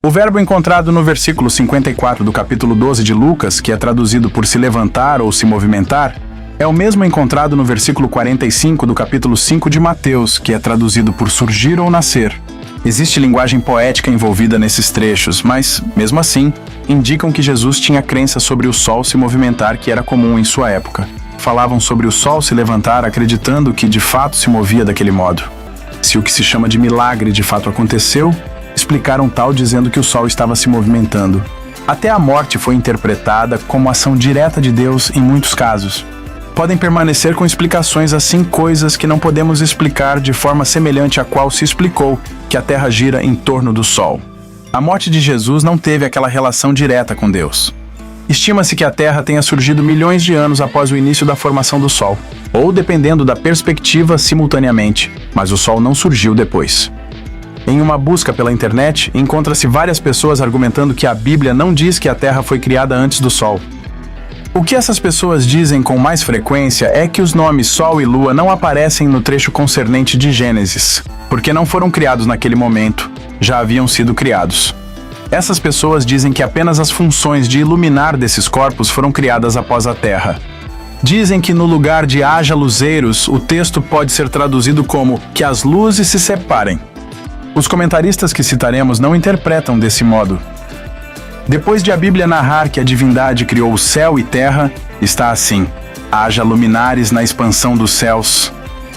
O verbo encontrado no versículo 54 do capítulo 12 de Lucas, que é traduzido por se levantar ou se movimentar, é o mesmo encontrado no versículo 45 do capítulo 5 de Mateus, que é traduzido por surgir ou nascer. Existe linguagem poética envolvida nesses trechos, mas, mesmo assim, indicam que Jesus tinha crença sobre o sol se movimentar, que era comum em sua época. Falavam sobre o sol se levantar acreditando que de fato se movia daquele modo. Se o que se chama de milagre de fato aconteceu, explicaram tal dizendo que o sol estava se movimentando. Até a morte foi interpretada como ação direta de Deus em muitos casos. Podem permanecer com explicações assim coisas que não podemos explicar de forma semelhante à qual se explicou que a Terra gira em torno do Sol. A morte de Jesus não teve aquela relação direta com Deus. Estima-se que a Terra tenha surgido milhões de anos após o início da formação do Sol, ou dependendo da perspectiva, simultaneamente, mas o Sol não surgiu depois. Em uma busca pela internet, encontra-se várias pessoas argumentando que a Bíblia não diz que a Terra foi criada antes do Sol. O que essas pessoas dizem com mais frequência é que os nomes Sol e Lua não aparecem no trecho concernente de Gênesis, porque não foram criados naquele momento, já haviam sido criados. Essas pessoas dizem que apenas as funções de iluminar desses corpos foram criadas após a Terra. Dizem que no lugar de haja luzeiros, o texto pode ser traduzido como que as luzes se separem. Os comentaristas que citaremos não interpretam desse modo. Depois de a Bíblia narrar que a divindade criou o céu e terra, está assim: haja luminares na expansão dos céus.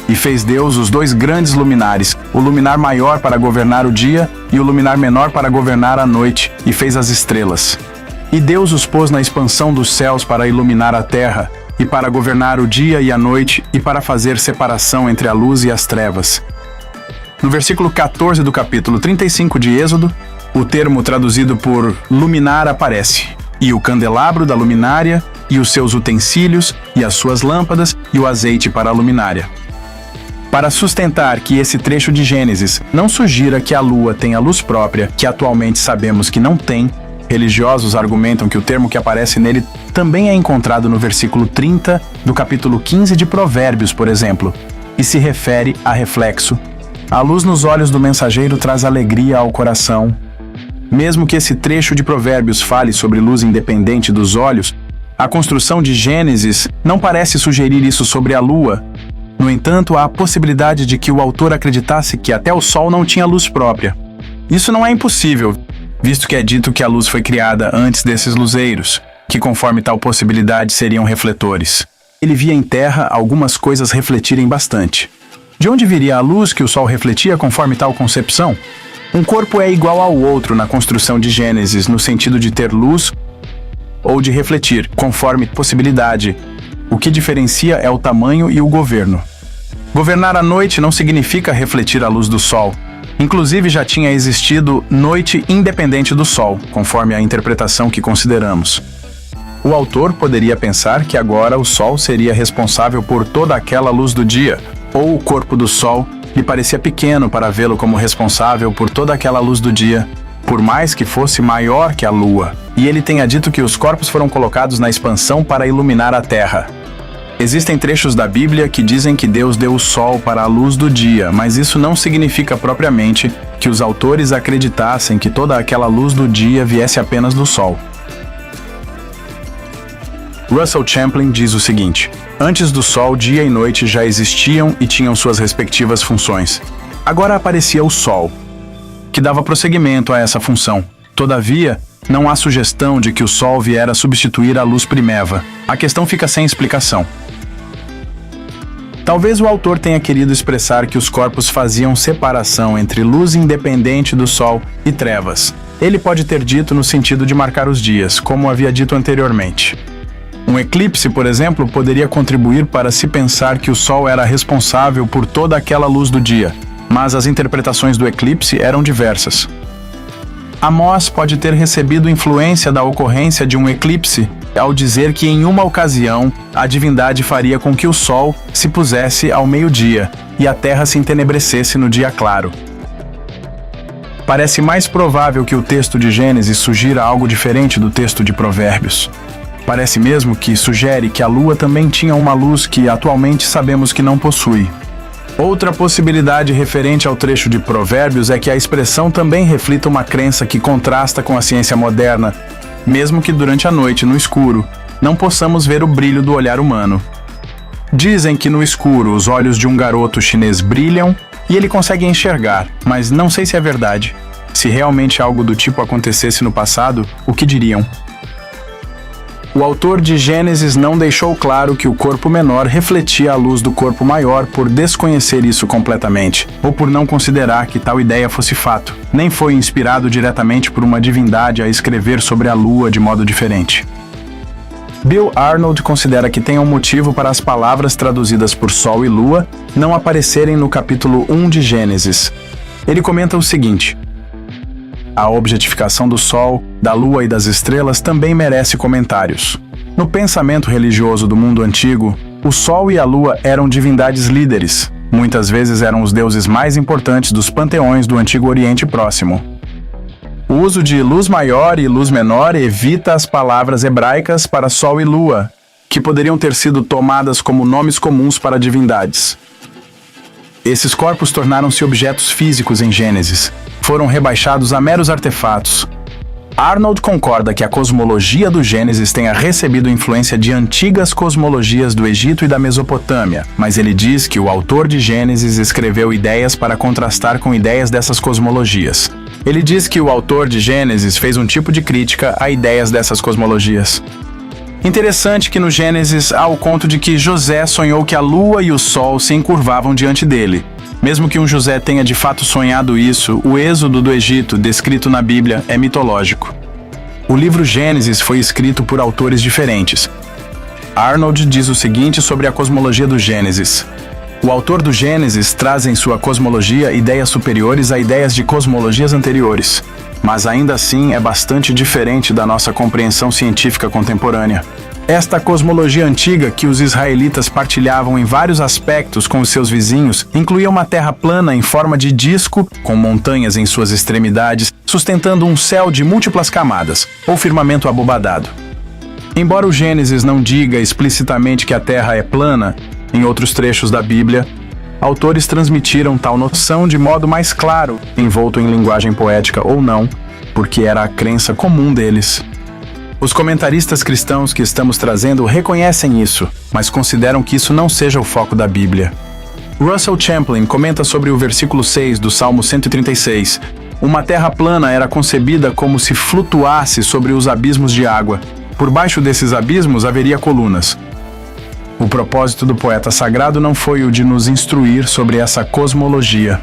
E fez Deus os dois grandes luminares, o luminar maior para governar o dia e o luminar menor para governar a noite, e fez as estrelas. E Deus os pôs na expansão dos céus para iluminar a terra, e para governar o dia e a noite, e para fazer separação entre a luz e as trevas. No versículo 14 do capítulo 35 de Êxodo, o termo traduzido por luminar aparece, e o candelabro da luminária, e os seus utensílios, e as suas lâmpadas, e o azeite para a luminária. Para sustentar que esse trecho de Gênesis não sugira que a lua tenha luz própria, que atualmente sabemos que não tem, religiosos argumentam que o termo que aparece nele também é encontrado no versículo 30 do capítulo 15 de Provérbios, por exemplo, e se refere a reflexo. A luz nos olhos do mensageiro traz alegria ao coração. Mesmo que esse trecho de Provérbios fale sobre luz independente dos olhos, a construção de Gênesis não parece sugerir isso sobre a lua. No entanto, há a possibilidade de que o autor acreditasse que até o sol não tinha luz própria. Isso não é impossível, visto que é dito que a luz foi criada antes desses luzeiros, que conforme tal possibilidade seriam refletores. Ele via em terra algumas coisas refletirem bastante. De onde viria a luz que o sol refletia conforme tal concepção? Um corpo é igual ao outro na construção de Gênesis, no sentido de ter luz ou de refletir, conforme possibilidade. O que diferencia é o tamanho e o governo. Governar a noite não significa refletir a luz do sol. Inclusive já tinha existido noite independente do sol, conforme a interpretação que consideramos. O autor poderia pensar que agora o sol seria responsável por toda aquela luz do dia, ou o corpo do sol lhe parecia pequeno para vê-lo como responsável por toda aquela luz do dia, por mais que fosse maior que a lua, e ele tenha dito que os corpos foram colocados na expansão para iluminar a terra. Existem trechos da Bíblia que dizem que Deus deu o sol para a luz do dia, mas isso não significa propriamente que os autores acreditassem que toda aquela luz do dia viesse apenas do sol. Russell Champlin diz o seguinte: antes do sol, dia e noite já existiam e tinham suas respectivas funções. Agora aparecia o sol, que dava prosseguimento a essa função. Todavia, não há sugestão de que o sol viera substituir a luz primeva. A questão fica sem explicação. Talvez o autor tenha querido expressar que os corpos faziam separação entre luz independente do sol e trevas. Ele pode ter dito no sentido de marcar os dias, como havia dito anteriormente. Um eclipse, por exemplo, poderia contribuir para se pensar que o sol era responsável por toda aquela luz do dia, mas as interpretações do eclipse eram diversas. Amós pode ter recebido influência da ocorrência de um eclipse ao dizer que em uma ocasião a divindade faria com que o sol se pusesse ao meio-dia e a terra se entenebrecesse no dia claro. Parece mais provável que o texto de Gênesis sugira algo diferente do texto de Provérbios. Parece mesmo que sugere que a lua também tinha uma luz que atualmente sabemos que não possui. Outra possibilidade referente ao trecho de Provérbios é que a expressão também reflita uma crença que contrasta com a ciência moderna, mesmo que durante a noite, no escuro, não possamos ver o brilho do olhar humano. Dizem que no escuro os olhos de um garoto chinês brilham e ele consegue enxergar, mas não sei se é verdade. Se realmente algo do tipo acontecesse no passado, o que diriam? O autor de Gênesis não deixou claro que o corpo menor refletia a luz do corpo maior por desconhecer isso completamente, ou por não considerar que tal ideia fosse fato. Nem foi inspirado diretamente por uma divindade a escrever sobre a lua de modo diferente. Bill Arnold considera que tem um motivo para as palavras traduzidas por Sol e Lua não aparecerem no capítulo 1 de Gênesis. Ele comenta o seguinte: a objetificação do Sol, da Lua e das estrelas também merece comentários. No pensamento religioso do mundo antigo, o Sol e a Lua eram divindades líderes. Muitas vezes eram os deuses mais importantes dos panteões do Antigo Oriente Próximo. O uso de luz maior e luz menor evita as palavras hebraicas para Sol e Lua, que poderiam ter sido tomadas como nomes comuns para divindades. Esses corpos tornaram-se objetos físicos em Gênesis. Foram rebaixados a meros artefatos. Arnold concorda que a cosmologia do Gênesis tenha recebido influência de antigas cosmologias do Egito e da Mesopotâmia, mas ele diz que o autor de Gênesis escreveu ideias para contrastar com ideias dessas cosmologias. Ele diz que o autor de Gênesis fez um tipo de crítica a ideias dessas cosmologias. Interessante que no Gênesis há o conto de que José sonhou que a lua e o sol se encurvavam diante dele. Mesmo que um José tenha de fato sonhado isso, o êxodo do Egito, descrito na Bíblia, é mitológico. O livro Gênesis foi escrito por autores diferentes. Arnold diz o seguinte sobre a cosmologia do Gênesis: o autor do Gênesis traz em sua cosmologia ideias superiores a ideias de cosmologias anteriores, mas ainda assim é bastante diferente da nossa compreensão científica contemporânea. Esta cosmologia antiga, que os israelitas partilhavam em vários aspectos com os seus vizinhos, incluía uma terra plana em forma de disco, com montanhas em suas extremidades, sustentando um céu de múltiplas camadas, ou firmamento abobadado. Embora o Gênesis não diga explicitamente que a terra é plana, em outros trechos da Bíblia, autores transmitiram tal noção de modo mais claro, envolto em linguagem poética ou não, porque era a crença comum deles. Os comentaristas cristãos que estamos trazendo reconhecem isso, mas consideram que isso não seja o foco da Bíblia. Russell Champlin comenta sobre o versículo 6 do Salmo 136. Uma terra plana era concebida como se flutuasse sobre os abismos de água. Por baixo desses abismos haveria colunas. O propósito do poeta sagrado não foi o de nos instruir sobre essa cosmologia.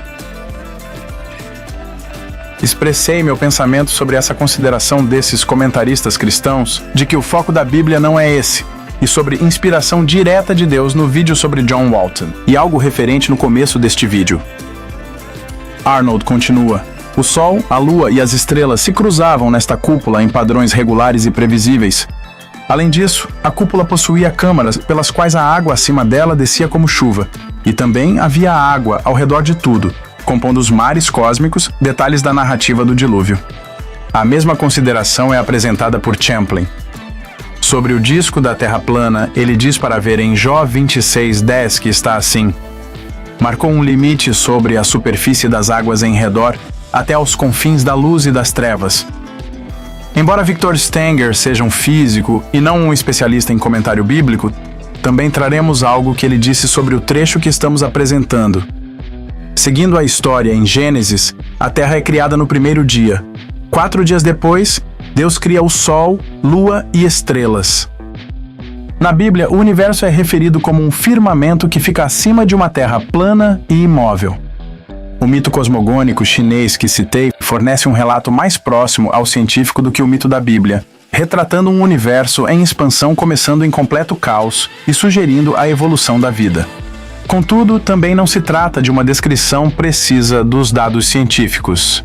Expressei meu pensamento sobre essa consideração desses comentaristas cristãos de que o foco da Bíblia não é esse, e sobre inspiração direta de Deus no vídeo sobre John Walton, e algo referente no começo deste vídeo. Arnold continua: o Sol, a Lua e as estrelas se cruzavam nesta cúpula em padrões regulares e previsíveis. Além disso, a cúpula possuía câmaras pelas quais a água acima dela descia como chuva, e também havia água ao redor de tudo, compondo os mares cósmicos, detalhes da narrativa do dilúvio. A mesma consideração é apresentada por Champlin. Sobre o disco da Terra plana, ele diz para ver em Jó 26:10 que está assim: marcou um limite sobre a superfície das águas em redor, até aos confins da luz e das trevas. Embora Victor Stenger seja um físico e não um especialista em comentário bíblico, também traremos algo que ele disse sobre o trecho que estamos apresentando. Seguindo a história em Gênesis, a Terra é criada no primeiro dia. 4 dias depois, Deus cria o Sol, Lua e estrelas. Na Bíblia, o universo é referido como um firmamento que fica acima de uma Terra plana e imóvel. O mito cosmogônico chinês que citei fornece um relato mais próximo ao científico do que o mito da Bíblia, retratando um universo em expansão começando em completo caos e sugerindo a evolução da vida. Contudo, também não se trata de uma descrição precisa dos dados científicos.